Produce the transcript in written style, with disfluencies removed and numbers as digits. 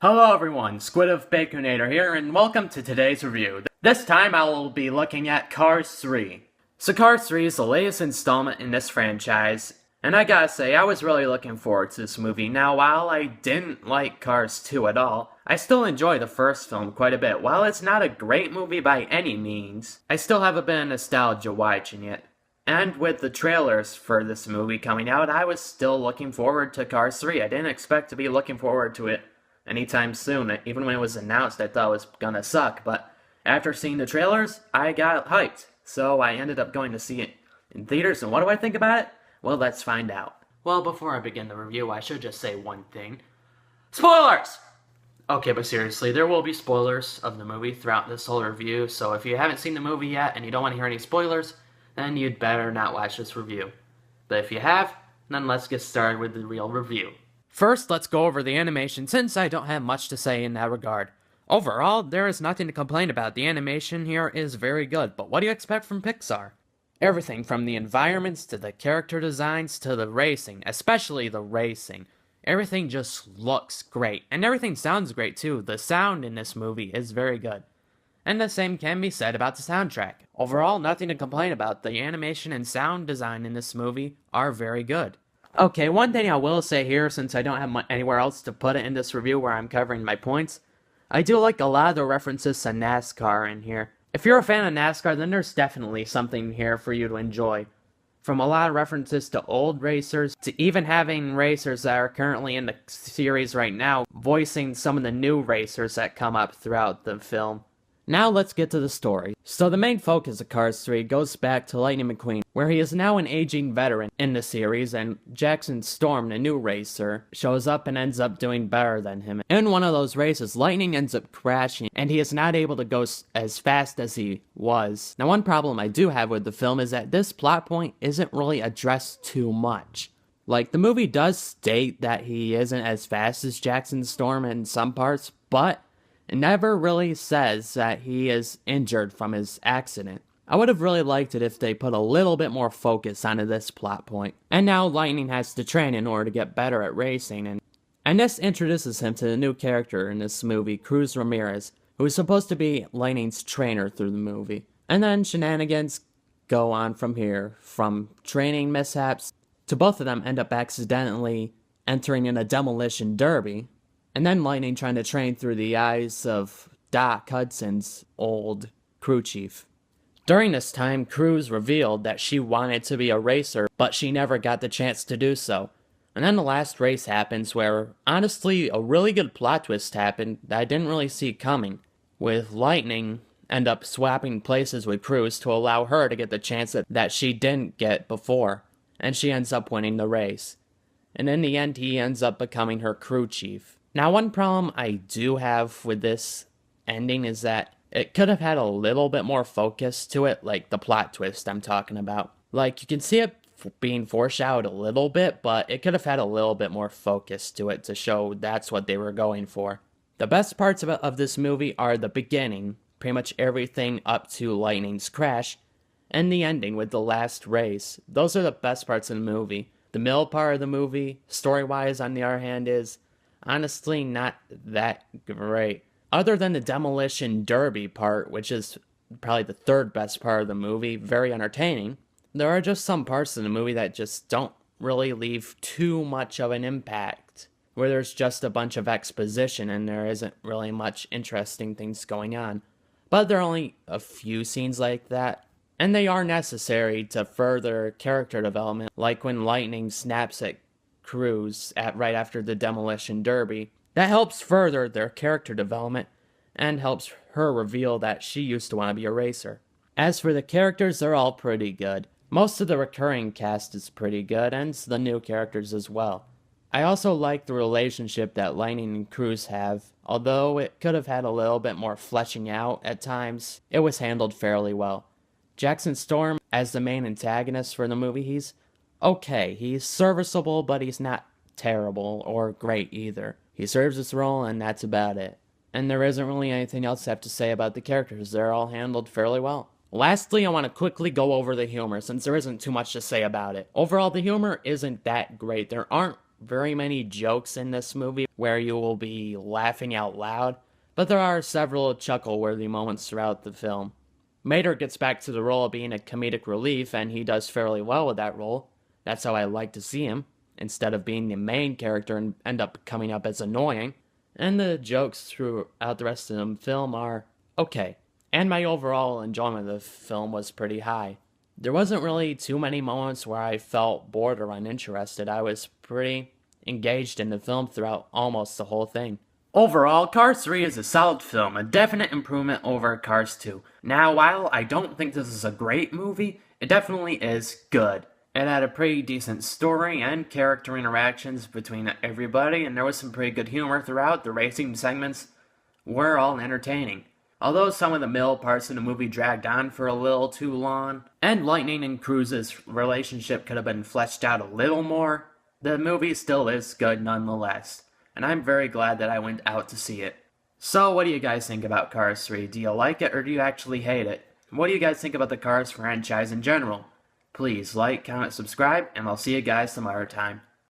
Hello everyone, Squid of Baconator here, and welcome to today's review. This time I will be looking at Cars 3. So Cars 3 is the latest installment in this franchise, and I gotta say, I was really looking forward to this movie. Now, while I didn't like Cars 2 at all, I still enjoy the first film quite a bit. While it's not a great movie by any means, I still have a bit of nostalgia watching it. And with the trailers for this movie coming out, I was still looking forward to Cars 3. I didn't expect to be looking forward to it anytime soon. Even when it was announced, I thought it was gonna suck, but after seeing the trailers, I got hyped. So I ended up going to see it in theaters, and what do I think about it? Well, let's find out. Well, before I begin the review, I should just say one thing. Spoilers! Okay, but seriously, there will be spoilers of the movie throughout this whole review, so if you haven't seen the movie yet and you don't want to hear any spoilers, then you'd better not watch this review. But if you have, then let's get started with the real review. First, let's go over the animation, since I don't have much to say in that regard. Overall, there is nothing to complain about. The animation here is very good, but what do you expect from Pixar? Everything from the environments to the character designs to the racing, especially the racing. Everything just looks great, and everything sounds great too. The sound in this movie is very good. And the same can be said about the soundtrack. Overall, nothing to complain about. The animation and sound design in this movie are very good. Okay, one thing I will say here, since I don't have anywhere else to put it in this review where I'm covering my points, I do like a lot of the references to NASCAR in here. If you're a fan of NASCAR, then there's definitely something here for you to enjoy. From a lot of references to old racers, to even having racers that are currently in the series right now, voicing some of the new racers that come up throughout the film. Now let's get to the story. So the main focus of Cars 3 goes back to Lightning McQueen, where he is now an aging veteran in the series, and Jackson Storm, the new racer, shows up and ends up doing better than him. In one of those races, Lightning ends up crashing, and he is not able to go as fast as he was. Now, one problem I do have with the film is that this plot point isn't really addressed too much. Like, the movie does state that he isn't as fast as Jackson Storm in some parts, but it never really says that he is injured from his accident. I would have really liked it if they put a little bit more focus onto this plot point. And now Lightning has to train in order to get better at racing, and this introduces him to the new character in this movie, Cruz Ramirez, who is supposed to be Lightning's trainer through the movie. And then shenanigans go on from here, from training mishaps to both of them end up accidentally entering in a demolition derby, and then Lightning trying to train through the eyes of Doc Hudson's old crew chief. During this time, Cruz revealed that she wanted to be a racer, but she never got the chance to do so. And then the last race happens where, honestly, a really good plot twist happened that I didn't really see coming, with Lightning end up swapping places with Cruz to allow her to get the chance that she didn't get before, and she ends up winning the race. And in the end, he ends up becoming her crew chief. Now, one problem I do have with this ending is that it could have had a little bit more focus to it, like the plot twist I'm talking about. Like, you can see it being foreshadowed a little bit, but it could have had a little bit more focus to it to show that's what they were going for. The best parts of this movie are the beginning, pretty much everything up to Lightning's crash, and the ending with the last race. Those are the best parts of the movie. The middle part of the movie, story-wise, on the other hand, is honestly not that great. Other than the demolition derby part, which is probably the third best part of the movie, very entertaining, there are just some parts of the movie that just don't really leave too much of an impact, where there's just a bunch of exposition and there isn't really much interesting things going on. But there are only a few scenes like that, and they are necessary to further character development, like when Lightning snaps at Cruz right after the demolition derby. That helps further their character development and helps her reveal that she used to want to be a racer. As for the characters, they're all pretty good. Most of the recurring cast is pretty good, and the new characters as well. I also like the relationship that Lightning and Cruz have. Although it could have had a little bit more fleshing out at times, it was handled fairly well. Jackson Storm, as the main antagonist for the movie, he's okay. He's serviceable, but he's not terrible or great either. He serves his role, and that's about it. And there isn't really anything else I have to say about the characters. They're all handled fairly well. Lastly, I want to quickly go over the humor, since there isn't too much to say about it. Overall, the humor isn't that great. There aren't very many jokes in this movie where you will be laughing out loud, but there are several chuckle-worthy moments throughout the film. Mater gets back to the role of being a comedic relief, and he does fairly well with that role. That's how I like to see him, instead of being the main character and end up coming up as annoying. And the jokes throughout the rest of the film are okay. And my overall enjoyment of the film was pretty high. There wasn't really too many moments where I felt bored or uninterested. I was pretty engaged in the film throughout almost the whole thing. Overall, Cars 3 is a solid film, a definite improvement over Cars 2. Now, while I don't think this is a great movie, it definitely is good. It had a pretty decent story and character interactions between everybody, and there was some pretty good humor throughout. The racing segments were all entertaining. Although some of the middle parts of the movie dragged on for a little too long, and Lightning and Cruise's relationship could have been fleshed out a little more, the movie still is good nonetheless. And I'm very glad that I went out to see it. So, what do you guys think about Cars 3? Do you like it or do you actually hate it? What do you guys think about the Cars franchise in general? Please like, comment, subscribe, and I'll see you guys some other time.